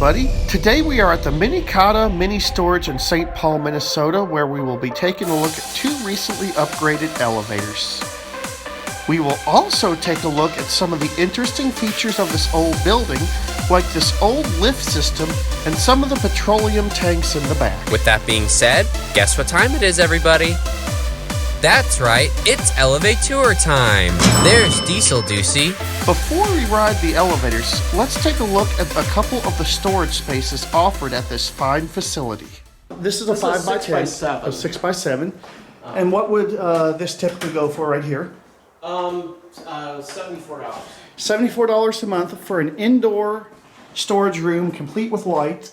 everybody. Today we are at the Minikahda Mini Storage in St. Paul, Minnesota, where we will be taking a look at two recently upgraded elevators. We will also take a look at some of the interesting features of this old building, like this old lift system and some of the petroleum tanks in the back. With that being said, guess what time it is, everybody? That's right, it's ElevaTOUR time. There's Dieselducy. Before we ride the elevators, let's take a look at a couple of the storage spaces offered at this fine facility. This is a 5x10, a 6x7. And what would this typically go for right here? $74. $74 a month for an indoor storage room complete with light.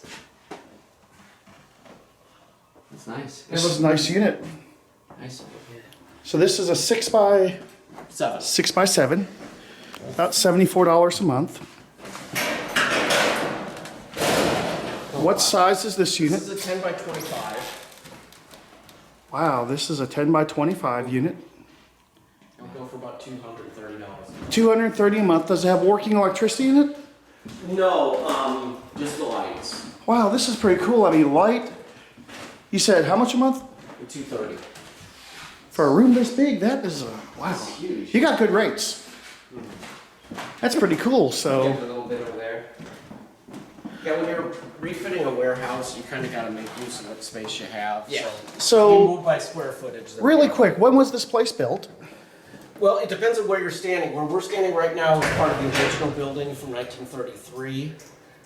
That's nice. This is a nice unit. Nice. So this is a 6x7. About $74 a month. What size is this unit? This is a 10 by 25. Wow, this is a 10 by 25 unit. It'll go for about $230. $230 a month. Does it have working electricity in it? No, just the lights. Wow, this is pretty cool. I mean, light. You said how much a month? $230. For a room this big, that is wow. That's huge. You got good rates. That's pretty cool. So. Get a little bit over there. Yeah, when you're refitting a warehouse, you kind of got to make use of what space you have. Yeah. So you move by square footage. Really quick, when was this place built? Well, it depends on where you're standing. Where we're standing right now is part of the original building from 1933.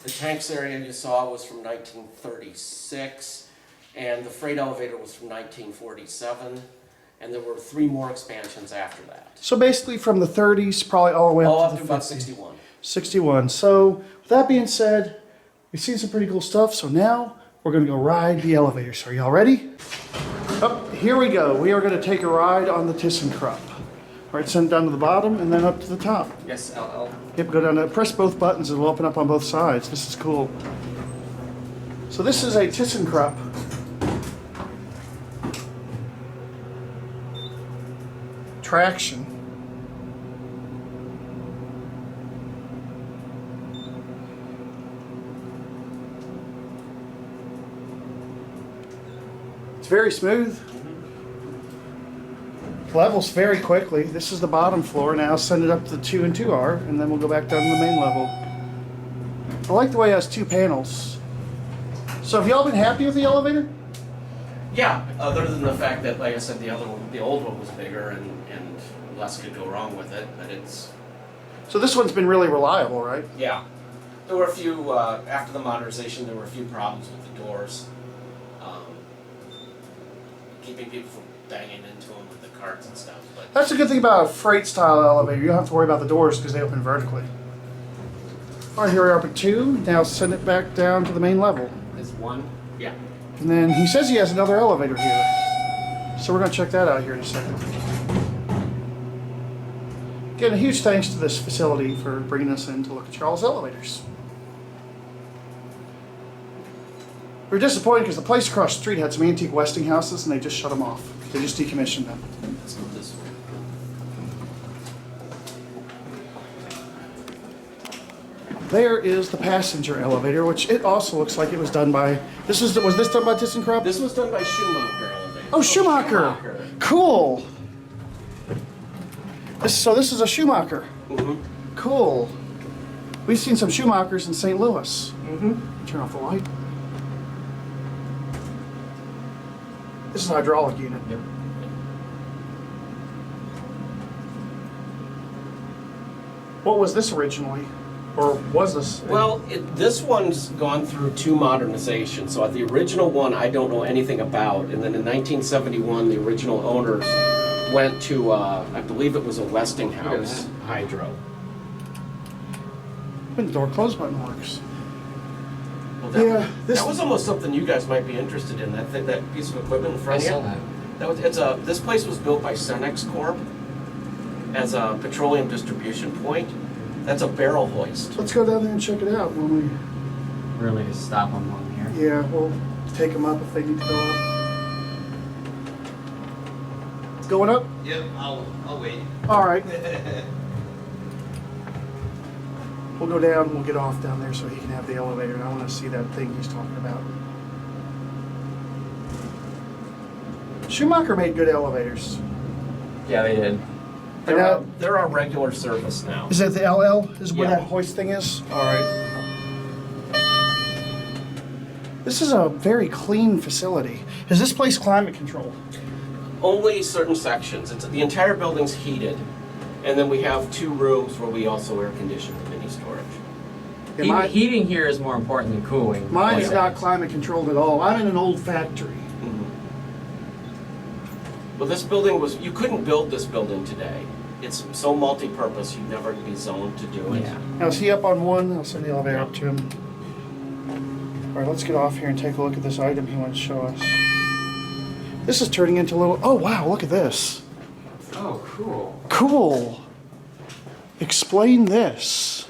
The tanks area you saw was from 1936, and the freight elevator was from 1947. And there were 3 more expansions after that. So basically from the 30s, probably all the way up to the about 50s. 61. 61. So with that being said, we've seen some pretty cool stuff. So now we're going to go ride the elevators. Are y'all ready? Oh, here we go. We are going to take a ride on the ThyssenKrupp. All right, send it down to the bottom and then up to the top. Yes, I'll Yep, go down there. Press both buttons. It'll open up on both sides. This is cool. So this is a ThyssenKrupp. Traction. It's very smooth. Levels very quickly. This is the bottom floor. Now send it up to the 2 and 2R, and then we'll go back down to the main level. I like the way it has 2 panels. So have y'all been happy with the elevator? Yeah, other than the fact that, like I said, the old one was bigger and less could go wrong with it, but it's... So this one's been really reliable, right? Yeah. There were a few, after the modernization, there were a few problems with the doors. Keeping people from banging into them with the carts and stuff. But That's a good thing about a freight style elevator. You don't have to worry about the doors because they open vertically. All right, here we are at 2. Now send it back down to the main level. is 1? Yeah. And then he says he has another elevator here. So we're going to check that out here in a second. Again, a huge thanks to this facility for bringing us in to look at Charles' elevators. We were disappointed because the place across the street had some antique Westinghouses and they just shut them off. They just decommissioned them. Let's go this way. There is the passenger elevator, which it also looks like it was done by... was this done by ThyssenKrupp? This was done by Schumacher elevator. Oh, Schumacher! Cool! So this is a Schumacher. Mm-hmm. Cool. We've seen some Schumachers in St. Louis. Mm-hmm. Turn off the light. This is a hydraulic unit. Yep. What was this originally? Or was this? Well, this one's gone through 2 modernizations. So the original one I don't know anything about. And then in 1971, the original owners went to, I believe it was a Westinghouse hydro. When the door close button works. Well, that was almost something you guys might be interested in. That piece of equipment in front of you. I saw that. This place was built by Cenex Corp as a petroleum distribution point. That's a barrel hoist. Let's go down there and check it out when we... Really to stop on one here. Yeah, we'll take them up if they need to go up. It's going up? Yep, I'll wait. All right. We'll go down and we'll get off down there so he can have the elevator. And I want to see that thing he's talking about. Schumacher made good elevators. Yeah, they did. They're our regular service now. Is that the LL? Is where Yeah. that hoist thing is? All right. This is a very clean facility. Is this place climate controlled? Only certain sections. The entire building's heated. And then we have 2 rooms where we also air condition the mini storage. Yeah, Heating here is more important than cooling. mine is not climate controlled at all. I'm in an old factory. Well, this building you couldn't build this building today. It's so multi-purpose, you'd never be zoned to do it. Yeah. Now, is he up on one? I'll send the elevator up to him. All right, let's get off here and take a look at this item he wants to show us. This is turning into a little, oh wow, look at this. Oh, cool. Cool. Explain this.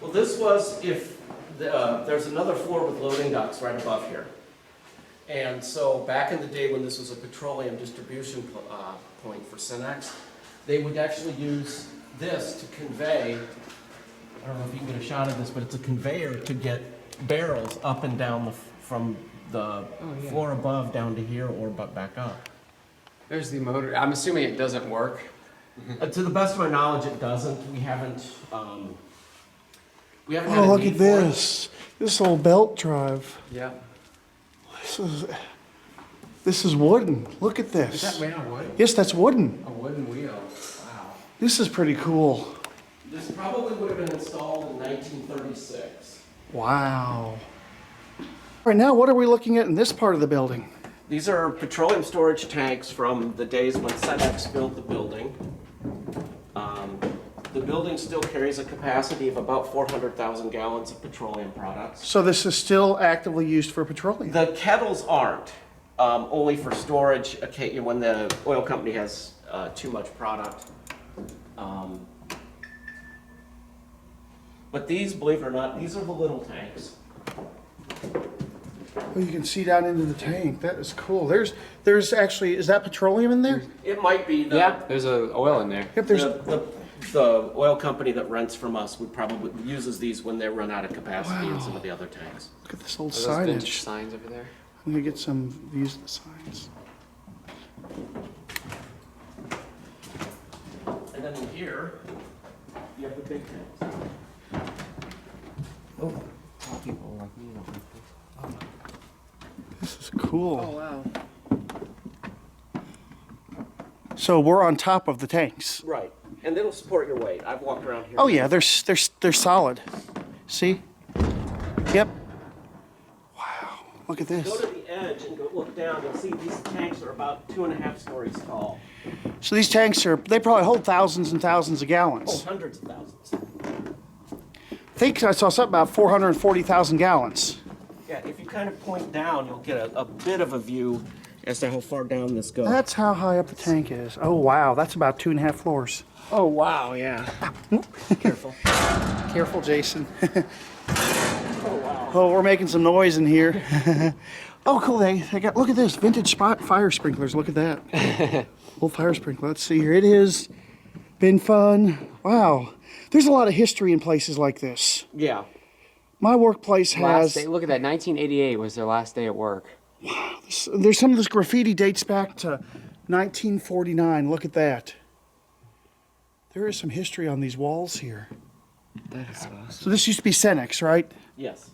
Well, this was there's another floor with loading docks right above here. And so back in the day when this was a petroleum distribution point for Cenex, they would actually use this to convey, I don't know if you can get a shot of this, but it's a conveyor to get barrels up and down from the floor above down to here or back up. There's the motor. I'm assuming it doesn't work. To the best of my knowledge, it doesn't. We haven't had Oh, a look need at for it. this. This old belt drive. Yeah. This is wooden. Look at this. Is that made of wood? Yes, that's wooden. A wooden wheel. Wow. This is pretty cool. This probably would have been installed in 1936. Wow. Right now, what are we looking at in this part of the building? These are petroleum storage tanks from the days when Cenex built the building. The building still carries a capacity of about 400,000 gallons of petroleum products. So this is still actively used for petroleum? The kettles aren't, only for storage when the oil company has too much product. But these, believe it or not, these are the little tanks. Oh, you can see down into the tank. That is cool. There's actually, is that petroleum in there? It might be Yeah, there's a oil in there. Yep, there's. the oil company that rents from us would probably uses these when they run out of capacity in some of the other tanks. Look at this old Are those vintage signage. signs over there? I'm gonna get some views of the signs. And then in here, you have the big tanks. Oh, People like me don't like this. this is cool. wow. So we're on top of the tanks. Right, and it'll support your weight. I've walked around here. Oh yeah, they're solid. See? Yep. Wow. Look at Go this. to the edge and go look down. You'll see these tanks are about 2.5 stories tall. So these tanks they probably hold thousands and thousands of Oh, gallons. hundreds of thousands. I think I saw something about 440,000 gallons. Yeah, if you kind of point down, you'll get a bit of a view as to how far down this goes. That's how high up the tank is. Oh wow, that's about 2.5 floors. Oh, wow, yeah. Careful. Careful, Jason. Oh, wow. Oh, we're making some noise in here. Oh, cool. They got, look at this, vintage spot fire sprinklers. Look at that. Old fire sprinkler. Let's see here. It is been fun. Wow. There's a lot of history in places like this. Yeah. My workplace Last has, day, look at that. 1988 was their last day at work. there's some of this graffiti dates back to 1949. Look at that. There is some history on these walls here. That is awesome. So this used to be Cenex, right? Yes.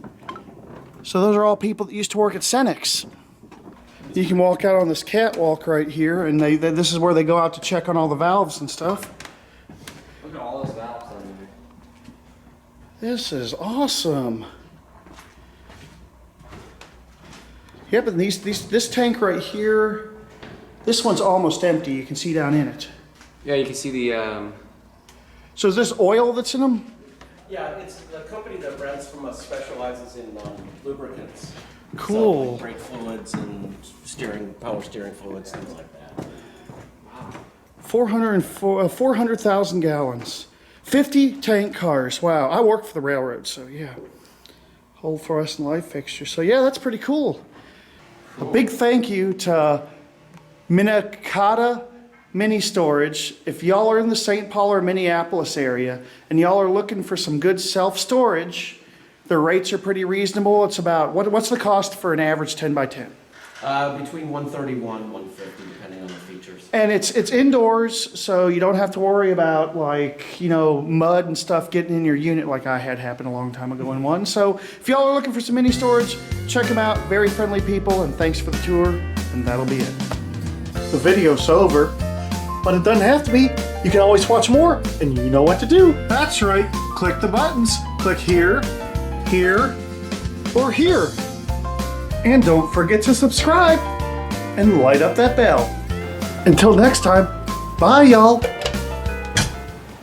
So those are all people that used to work at Cenex. You can walk out on this catwalk right here, and this is where they go out to check on all the valves and stuff. Look at all those valves on there. This is awesome. Yep, and this tank right here, this one's almost empty. You can see down in it. Yeah, you can see the, So is this oil that's in them? Yeah, it's the company that rents from us specializes in lubricants. Cool. So, like brake fluids and power steering fluids, things like that. 400,000 gallons. 50 tank cars. Wow, I work for the railroad, so yeah. Whole fluorescent light fixture. So yeah, that's pretty cool. A big thank you to Minikahda mini storage. If y'all are in the St. Paul or Minneapolis area and y'all are looking for some good self-storage, the rates are pretty reasonable. It's about, what's the cost for an average 10 by 10? Between 131 and 150, depending on the features. And it's indoors, so you don't have to worry about, like, you know, mud and stuff getting in your unit like I had happen a long time ago in one. So if y'all are looking for some mini storage, check them out. Very friendly people, and thanks for the tour, and that'll be it. The video's over, but it doesn't have to be. You can always watch more, and you know what to do. That's right. Click the buttons. Click here, here, or here. And don't forget to subscribe and light up that bell. Until next time, bye y'all.